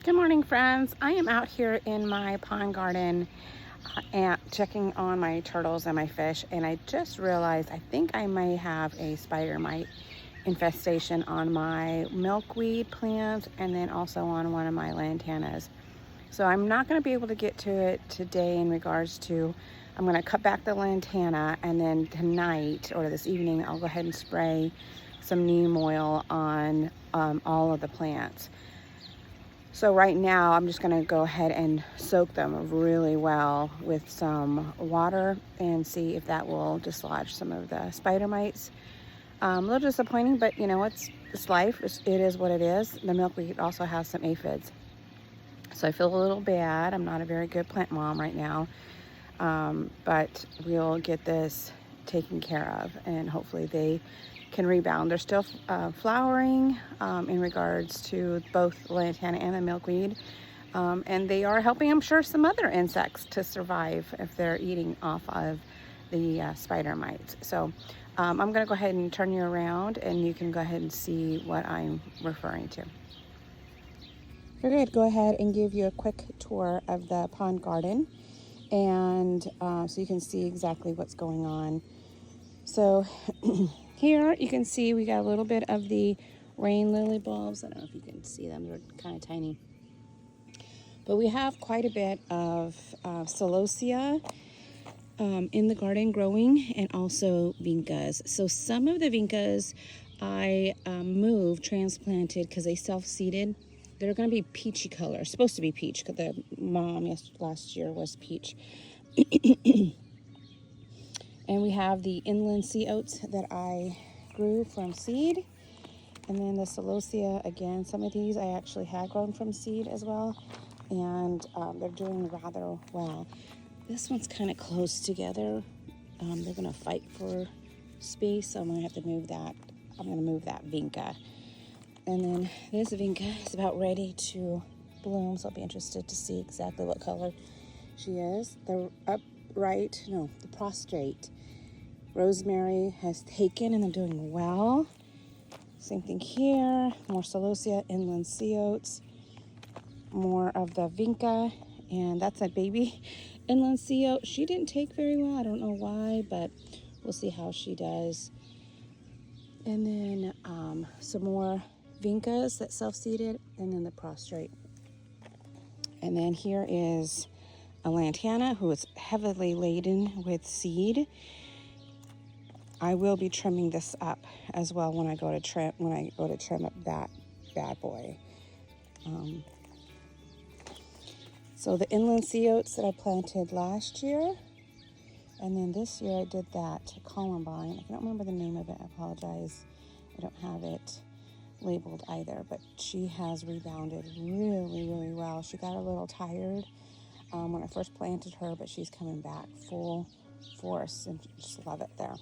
Good morning, friends. I am out here in my pond garden and checking on my turtles and my fish, and I just realized I think I may have a spider mite infestation on my milkweed plant and then also on one of my lantanas. So I'm not going to be able to get to it today in regards to, I'm going to cut back the lantana, and then tonight or this evening I'll go ahead and spray some neem oil on all of the plants. So right now I'm just going to go ahead and soak them really well with some water and see if that will dislodge some of the spider mites. A little disappointing, but you know, it's life. It is what it is. The milkweed also has some aphids. So I feel a little bad. I'm not a very good plant mom right now, but we'll get this taken care of and hopefully they can rebound. They're still flowering in regards to both the lantana and the milkweed, and they are helping, I'm sure, some other insects to survive if they're eating off of the spider mites. So I'm going to go ahead and turn you around and you can go ahead and see what I'm referring to. We're going to go ahead and give you a quick tour of the pond garden, and so you can see exactly what's going on. So here you can see we got a little bit of the rain lily bulbs. I don't know if you can see them, they're kind of tiny. But we have quite a bit of celosia in the garden growing, and also vincas. So some of the vincas I transplanted because they self-seeded. They're going to be peachy color, supposed to be peach, because the mom last year was peach. And we have the inland sea oats that I grew from seed. And then the celosia, again, some of these I actually had grown from seed as well. And they're doing rather well. This one's kind of close together. They're going to fight for space, so I'm going to have to move that. I'm going to move that vinca. And then this vinca is about ready to bloom, so I'll be interested to see exactly what color she is. The prostrate rosemary has taken and they're doing well. Same thing here, more celosia, inland sea oats, more of the vinca, and that's a baby inland sea oat. She didn't take very well, I don't know why, but we'll see how she does. And then some more vincas that self-seeded, and then the prostrate. And then here is a lantana who is heavily laden with seed. I will be trimming this up as well when I go to trim up that bad boy. So the inland sea oats that I planted last year, and then this year I did that columbine. I don't remember the name of it, I apologize. I don't have it labeled either, but she has rebounded really, really well. She got a little tired when I first planted her, but she's coming back full force, and just love it there.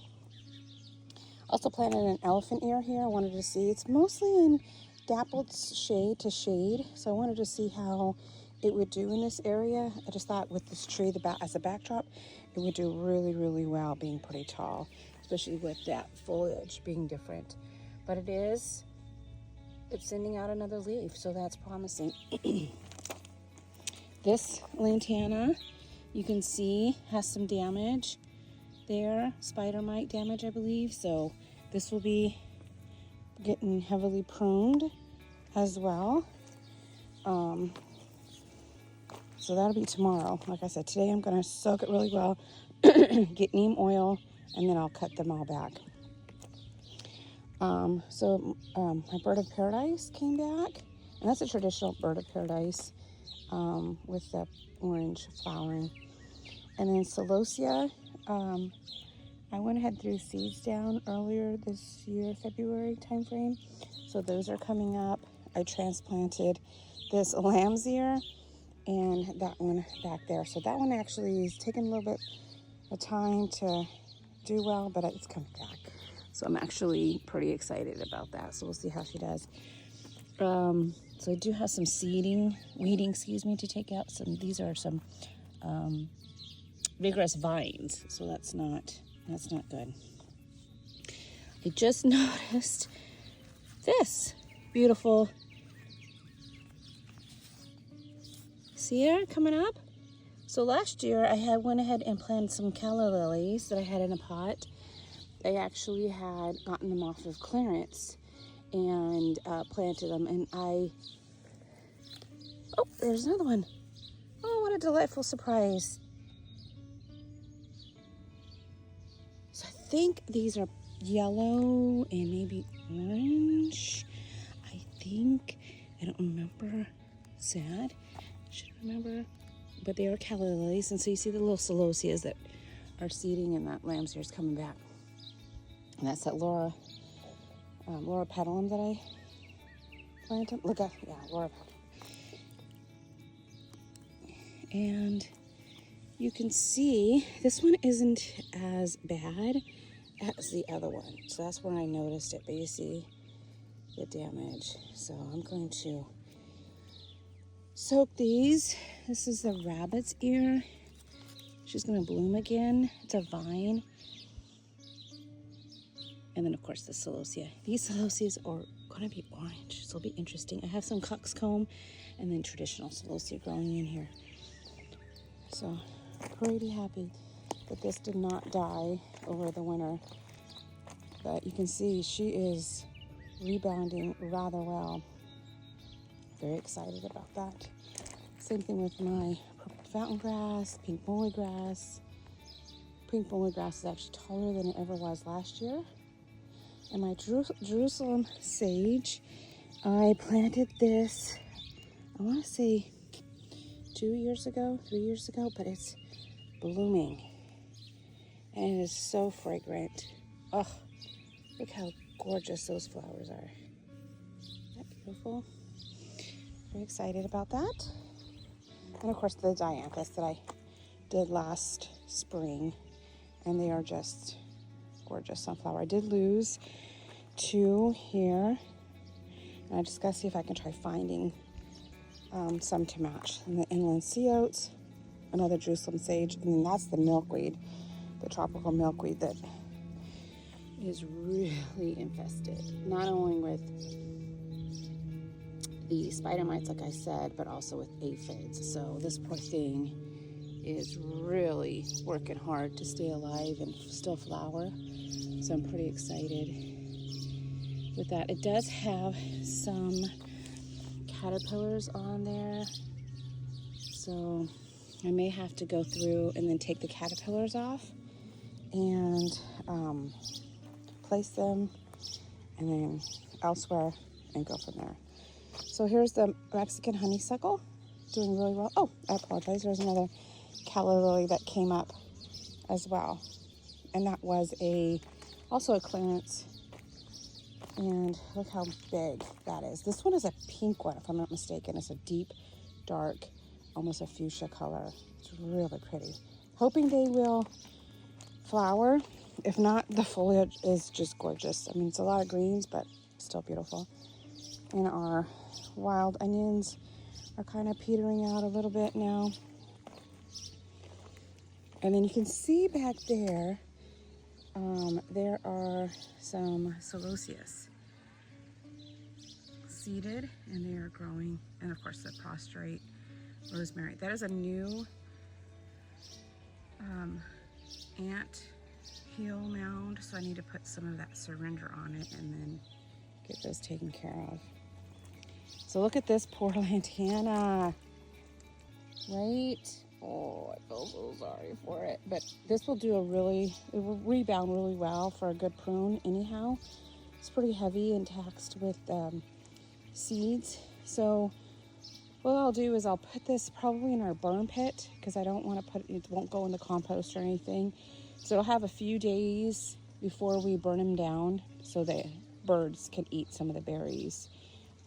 Also planted an elephant ear here. I wanted to see, it's mostly in dappled shade to shade, so I wanted to see how it would do in this area. I just thought with this tree as a backdrop, it would do really, really well being pretty tall, especially with that foliage being different. But it's sending out another leaf, so that's promising. This lantana, you can see, has some damage there, spider mite damage, I believe. So this will be getting heavily pruned as well. So that'll be tomorrow. Like I said, today I'm going to soak it really well, get neem oil, and then I'll cut them all back. My bird of paradise came back, and that's a traditional bird of paradise with the orange flowering. And then celosia, I went ahead and threw seeds down earlier this year, February timeframe, so those are coming up. I transplanted this lamb's ear and that one back there. So that one actually is taking a little bit of time to do well, but it's coming back. So I'm actually pretty excited about that. So we'll see how she does. So I do have some weeding, to take out. These are some vigorous vines, so that's not good. I just noticed this beautiful See her coming up? So last year I had went ahead and planted some calla lilies that I had in a pot. I actually had gotten them off of clearance and planted them, and oh, there's another one. Oh, what a delightful surprise. So I think these are yellow and maybe orange. I think, I don't remember. Sad, should remember. But they are calla lilies, and so you see the little celosias that are seeding, and that lamb's ear's coming back. And that's that Laura petalum that I planted. Look at, yeah, Laura petalum. And you can see this one isn't as bad as the other one. So that's where I noticed it, but you see the damage. So I'm going to soak these. This is the rabbit's ear. She's gonna bloom again. It's a vine. And then of course the celosia. These celosias are gonna be orange, so it'll be interesting. I have some coxcomb and then traditional celosia growing in here. So pretty happy that this did not die over the winter. But you can see she is rebounding rather well. Very excited about that. Same thing with my purple fountain grass, pink muley grass. Pink muley grass is actually taller than it ever was last year. And my Jerusalem sage, I planted this, I want to say 3 years ago, but it's blooming. And it is so fragrant. Oh, look how gorgeous those flowers are. Isn't that beautiful? Very excited about that. And of course the dianthus that I did last spring, and they are just gorgeous sunflower. I did lose 2 here, and I just gotta see if I can try finding some to match. And the inland sea oats, another Jerusalem sage, and then that's the milkweed, the tropical milkweed that is really infested, not only with the spider mites, like I said, but also with aphids. So this poor thing is really working hard to stay alive and still flower. So I'm pretty excited with that. It does have some caterpillars on there, so I may have to go through and then take the caterpillars off and place them and then elsewhere and go from there. So here's the Mexican honeysuckle, doing really well. Oh, I apologize. There's another calla lily that came up as well, and that was also a clearance. And look how big that is. This one is a pink one, if I'm not mistaken. It's a deep, dark, almost a fuchsia color. It's really pretty. Hoping they will flower. If not, the foliage is just gorgeous. I mean, it's a lot of greens, but still beautiful. And our wild onions are kind of petering out a little bit now. And then you can see back there, there are some celosias seeded, and they are growing. And of course the prostrate rosemary. That is a new ant hill mound, so I need to put some of that surrender on it and then get those taken care of. So look at this poor lantana, right? Oh, I feel so sorry for it. But this will do it will rebound really well for a good prune anyhow. It's pretty heavy and taxed with seeds. So what I'll do is I'll put this probably in our burn pit, because I don't want to it won't go in the compost or anything. So it'll have a few days before we burn them down so that birds can eat some of the berries,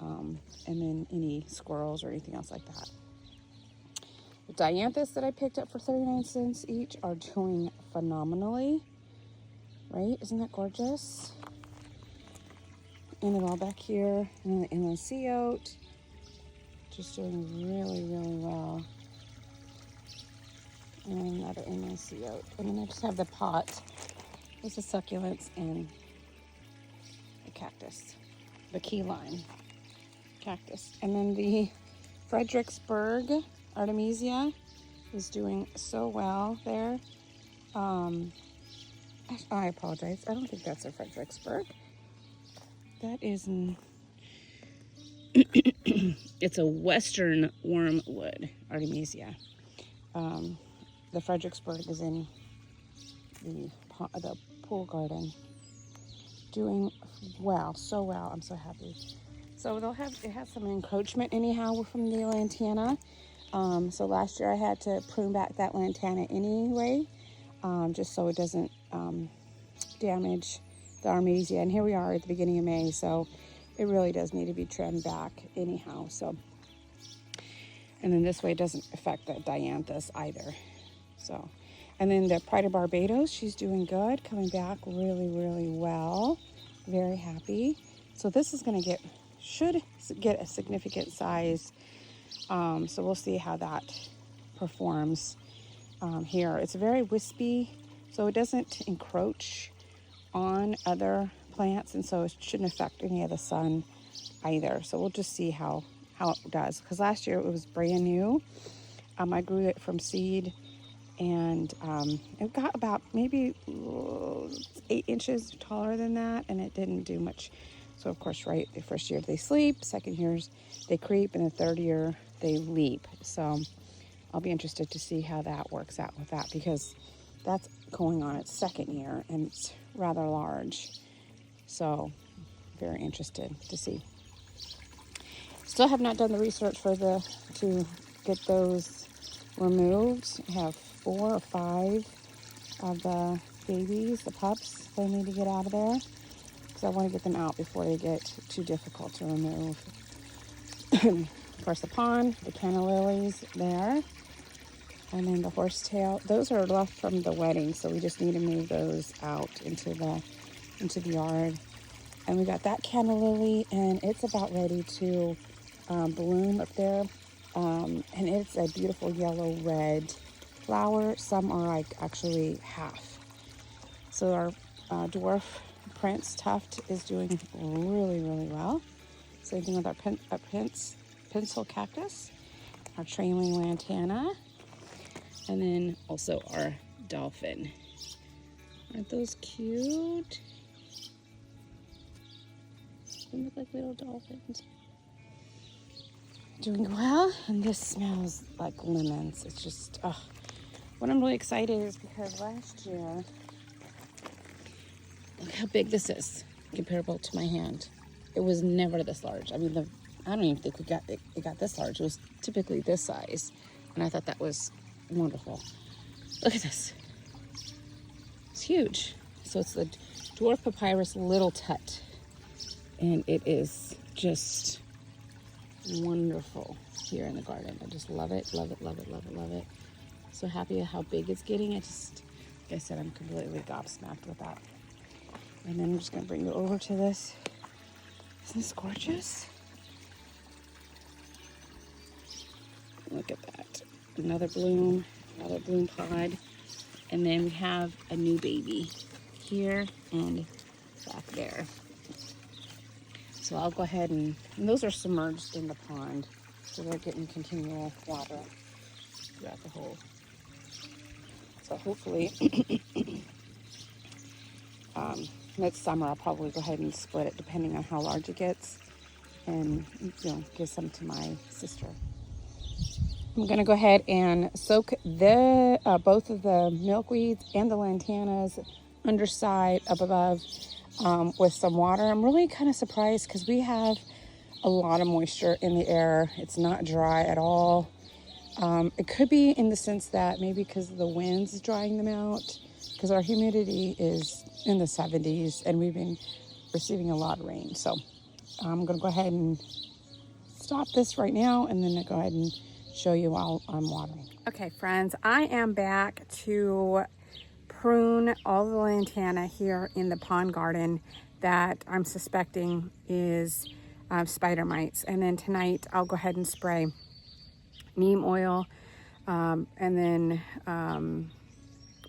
and then any squirrels or anything else like that. The dianthus that I picked up for 39 cents each are doing phenomenally, right? Isn't that gorgeous? And then all back here, and then the inland sea oat, just doing really, really well. And another inland sea oat. And then I just have the pot. This is succulents and the cactus, the key lime cactus. And then the Fredericksburg Artemisia is doing so well there. I apologize. I don't think that's a Fredericksburg. That is it's a western wormwood Artemisia. The Fredericksburg is in the pool garden, doing well, so well. I'm so happy. So it has some encroachment anyhow from the lantana. So last year I had to prune back that lantana anyway, just so it doesn't damage the Artemisia. And here we are at the beginning of May, so it really does need to be trimmed back anyhow. So, and then this way it doesn't affect the dianthus either. So, and then the Pride of Barbados, she's doing good, coming back really, really well. Very happy. So this is going to should get a significant size. So we'll see how that performs here. It's very wispy, so it doesn't encroach on other plants, and so it shouldn't affect any of the sun either. So we'll just see how it does, because last year it was brand new. I grew it from seed, and it got about maybe 8 inches taller than that, and it didn't do much. So of course, right, the first year they sleep, second years they creep, and the third year they leap. So I'll be interested to see how that works out with that, because that's going on its second year and it's rather large. So very interested to see. Still have not done the research to get those removed. I have 4 or 5 of the babies, the pups, that I need to get out of there, because I want to get them out before they get too difficult to remove. Of course, the pond, the canna lilies there, and then the horsetail. Those are left from the wedding, so we just need to move those out into the yard. And we got that canna lily, and it's about ready to bloom up there. And it's a beautiful yellow-red flower. Some are like actually half. So our dwarf Prince Tuft is doing really, really well. Same thing with our pencil cactus, our trailing lantana, and then also our dolphin. Aren't those cute? They look like little dolphins. Doing well, and this smells like lemons. It's just, what I'm really excited is because last year, look how big this is comparable to my hand. It was never this large. I mean, I don't even think it got this large. It was typically this size, and I thought that was wonderful. Look at this. It's huge. So it's the dwarf papyrus little tut, and it is just wonderful here in the garden. I just love it, love it, love it, love it, love it. So happy at how big it's getting. Like I said, I'm completely gobsmacked with that. And then I'm just gonna bring you over to this. Isn't this gorgeous? Look at that. Another bloom pod. And then we have a new baby here and back there. So I'll go ahead and those are submerged in the pond. So they're getting continual water throughout the whole. So hopefully, next summer I'll probably go ahead and split it depending on how large it gets, and give some to my sister. I'm gonna go ahead and soak both of the milkweeds and the lantanas underside up above with some water. I'm really kind of surprised because we have a lot of moisture in the air. It's not dry at all. It could be in the sense that maybe because the wind's is drying them out, because our humidity is in the 70s and we've been receiving a lot of rain. So I'm going to go ahead and stop this right now, and then I'll go ahead and show you while I'm watering. Okay, friends, I am back to prune all the lantana here in the pond garden that I'm suspecting is spider mites. And then tonight I'll go ahead and spray neem oil, and then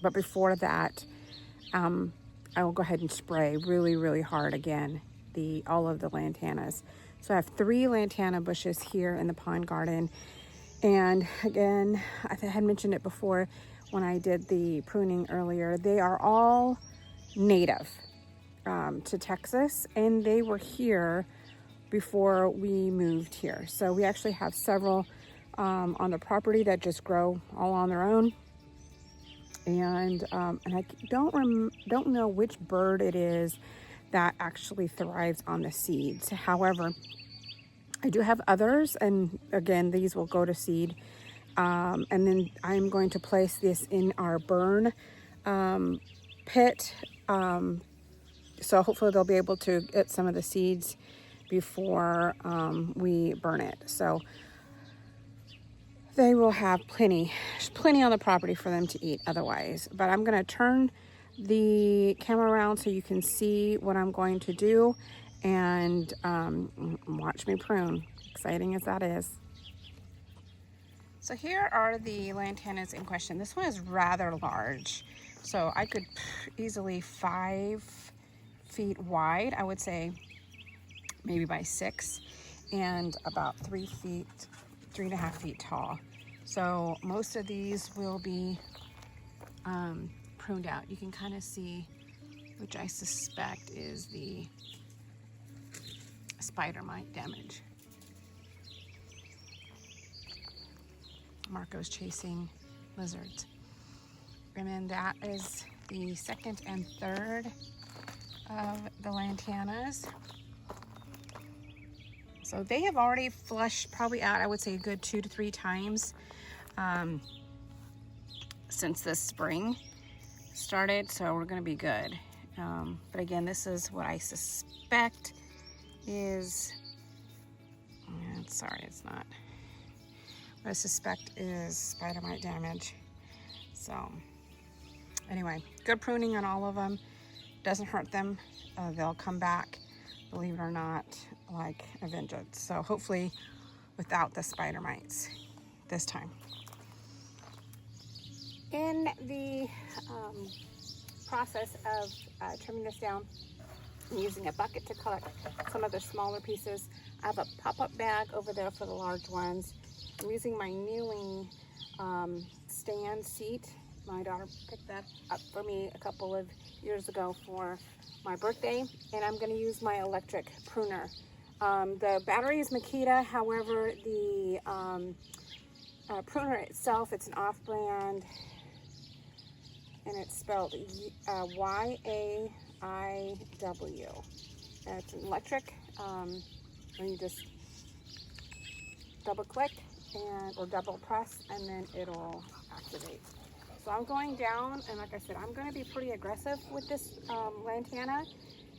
but before that I will go ahead and spray really hard again all of the lantanas. So I have 3 lantana bushes here in the pond garden, And again, I had mentioned it before when I did the pruning earlier, they are all native to Texas, and they were here before we moved here. So we actually have several on the property that just grow all on their own. And I don't know which bird it is that actually thrives on the seeds. However, I do have others, and again, these will go to seed. And then I'm going to place this in our burn pit. So hopefully they'll be able to get some of the seeds before we burn it. So they will have plenty on the property for them to eat otherwise. But I'm going to turn the camera around so you can see what I'm going to do, and watch me prune, exciting as that is. So here are the lantanas in question. This one is rather large, so I could easily 5 feet wide, I would say maybe by 6, and about 3.5 feet tall. So most of these will be pruned out. You can kind of see, which I suspect is the spider mite damage. Marco's chasing lizards. And then that is the second and third of the lantanas. So they have already flushed probably out, I would say, a good 2 to 3 times since this spring started, so we're gonna be good. But again, this is what I suspect is, sorry, it's not. What I suspect is spider mite damage. So anyway, good pruning on all of them. Doesn't hurt them. They'll come back, believe it or not, like a vengeance. So hopefully without the spider mites this time. In the process of trimming this down, I'm using a bucket to collect some of the smaller pieces. I have a pop-up bag over there for the large ones. I'm using my kneeling stand seat. My daughter picked that up for me a couple of years ago for my birthday, and I'm going to use my electric pruner. The battery is Makita, however, the pruner itself, it's an off-brand, and it's spelled Y-A-I-W. It's an electric, and you just double click or double press, and then it'll activate. So I'm going down, and like I said, I'm going to be pretty aggressive with this lantana,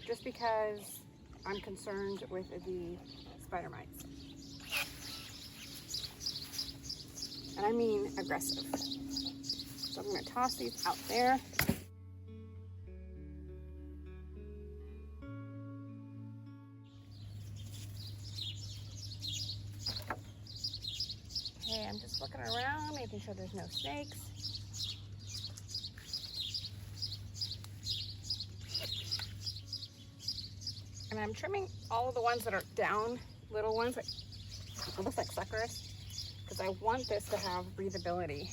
just because I'm concerned with the spider mites. And I mean aggressive. So I'm going to toss these out there. Okay, I'm just looking around, making sure there's no snakes. And I'm trimming all of the ones that are down, little ones that look like suckers, because I want this to have breathability.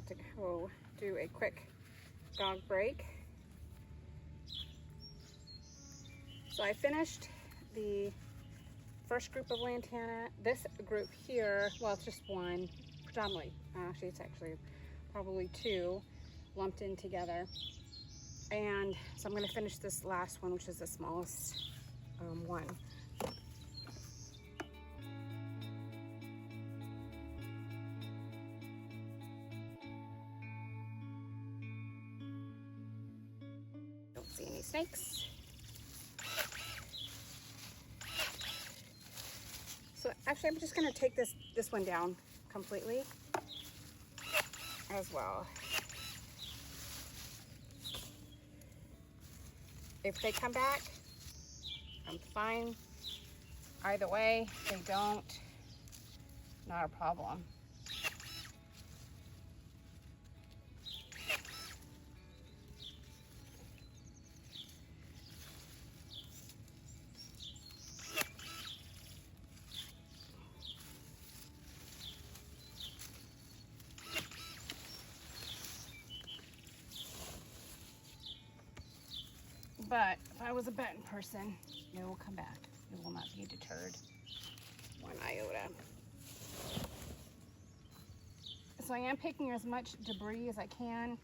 had to go do a quick dog break. So I finished the first group of lantana. This group here, well, it's just one, predominantly. Actually, it's actually probably two lumped in together. And so I'm going to finish this last one, which is the smallest one. Don't see any snakes. So actually, I'm just going to take this one down completely as well. If they come back, I'm fine. Either way, if they don't, not a problem. But if I was a betting person, it will come back. It will not be deterred one iota. So I am picking as much debris as I can.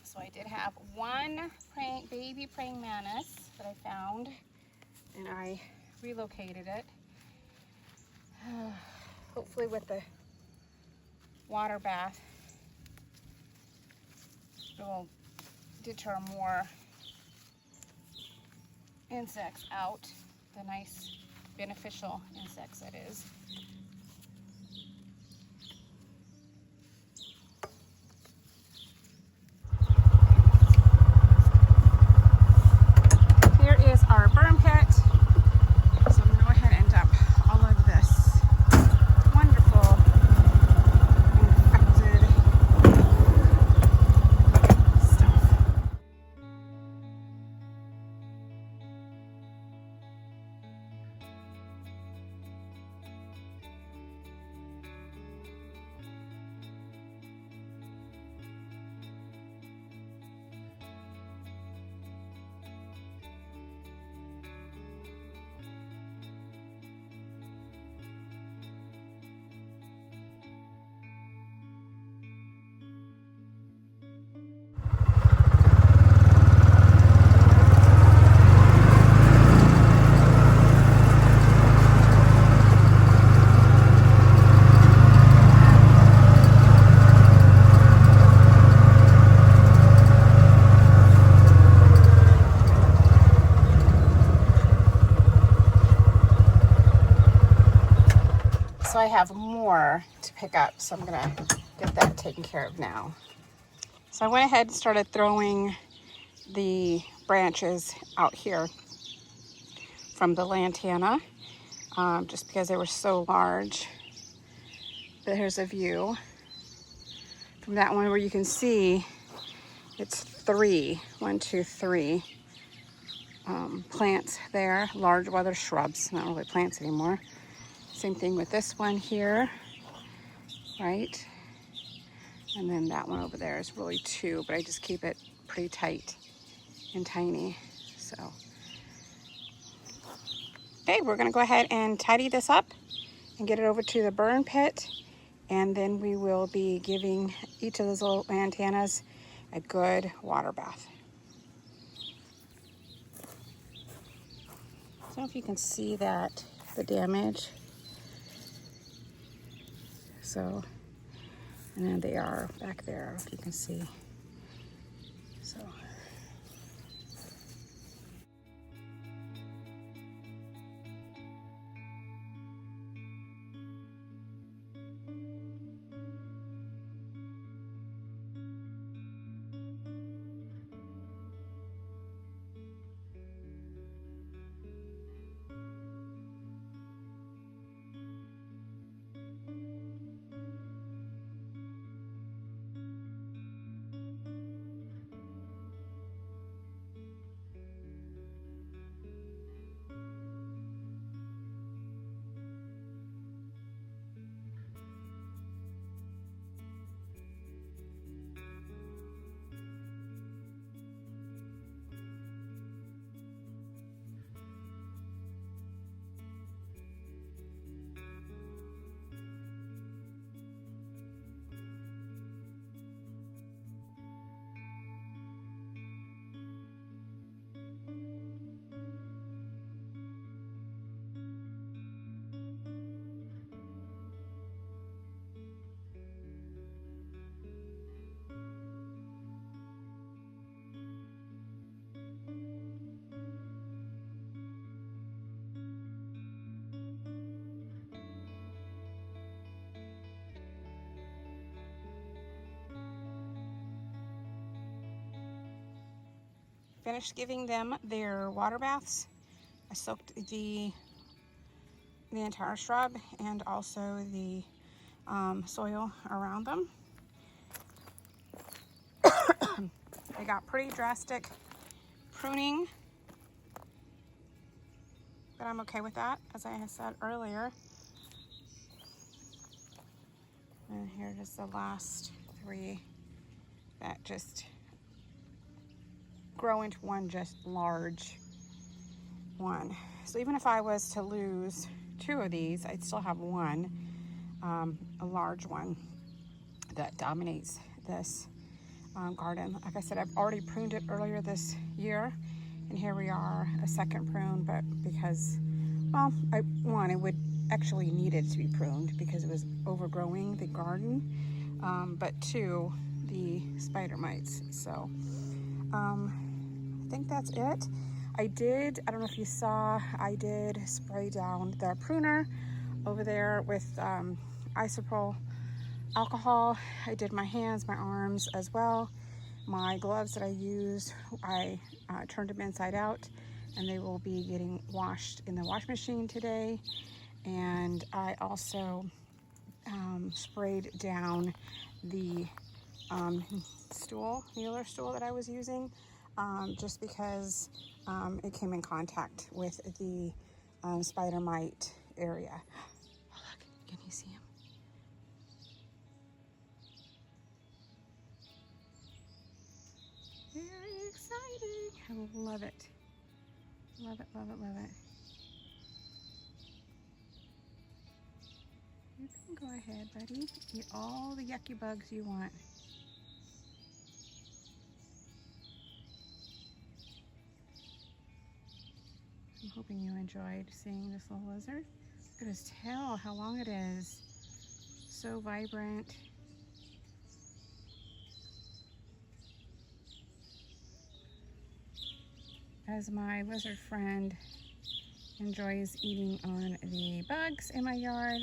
So I did have one baby praying mantis that I found, and I relocated it. Hopefully with the water bath, it will deter more insects out, the nice beneficial insects that is. Here is our burn pit. So I'm going to go ahead and dump all of this wonderful infected stuff. So I have more to pick up, so I'm gonna get that taken care of now. So I went ahead and started throwing the branches out here from the lantana, just because they were so large. But here's a view from that one where you can see it's three plants there, large, well, they're shrubs, not really plants anymore. Same thing with this one here, right? And then that one over there is really two, but I just keep it pretty tight and tiny. So, okay, we're gonna go ahead and tidy this up and get it over to the burn pit. And then we will be giving each of those little lantanas a good water bath. I don't know if you can see that, the damage. So, and then they are back there, if you can see. So. finished giving them their water baths. I soaked the entire shrub and also the soil around them. They got pretty drastic pruning, but I'm okay with that, as I said earlier. And here are just the last 3 that just grow into one just large one. So even if I was to lose 2 of these, I'd still have one, a large one that dominates this garden. Like I said, I've already pruned it earlier this year, and here we are, a second prune, but because, well, it would actually needed to be pruned because it was overgrowing the garden, but 2, the spider mites. So I think that's it. I don't know if you saw, I did spray down the pruner over there with isopropyl alcohol. I did my hands, my arms as well. My gloves that I used, I turned them inside out, and they will be getting washed in the wash machine today. And I also sprayed down the Mueller stool that I was using, just because it came in contact with the spider mite area. Oh, look, can you see him? Very exciting. I love it. Love it, love it, love it. You can go ahead, buddy. Eat all the yucky bugs you want. I'm hoping you enjoyed seeing this little lizard. Look at his tail, how long it is. So vibrant. As my lizard friend enjoys eating on the bugs in my yard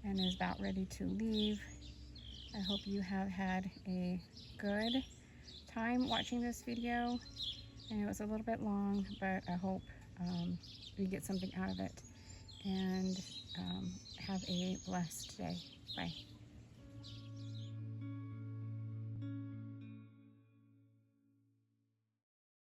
and is about ready to leave, I hope you have had a good time watching this video. And it was a little bit long, but I hope you get something out of it. And have a blessed day. Bye.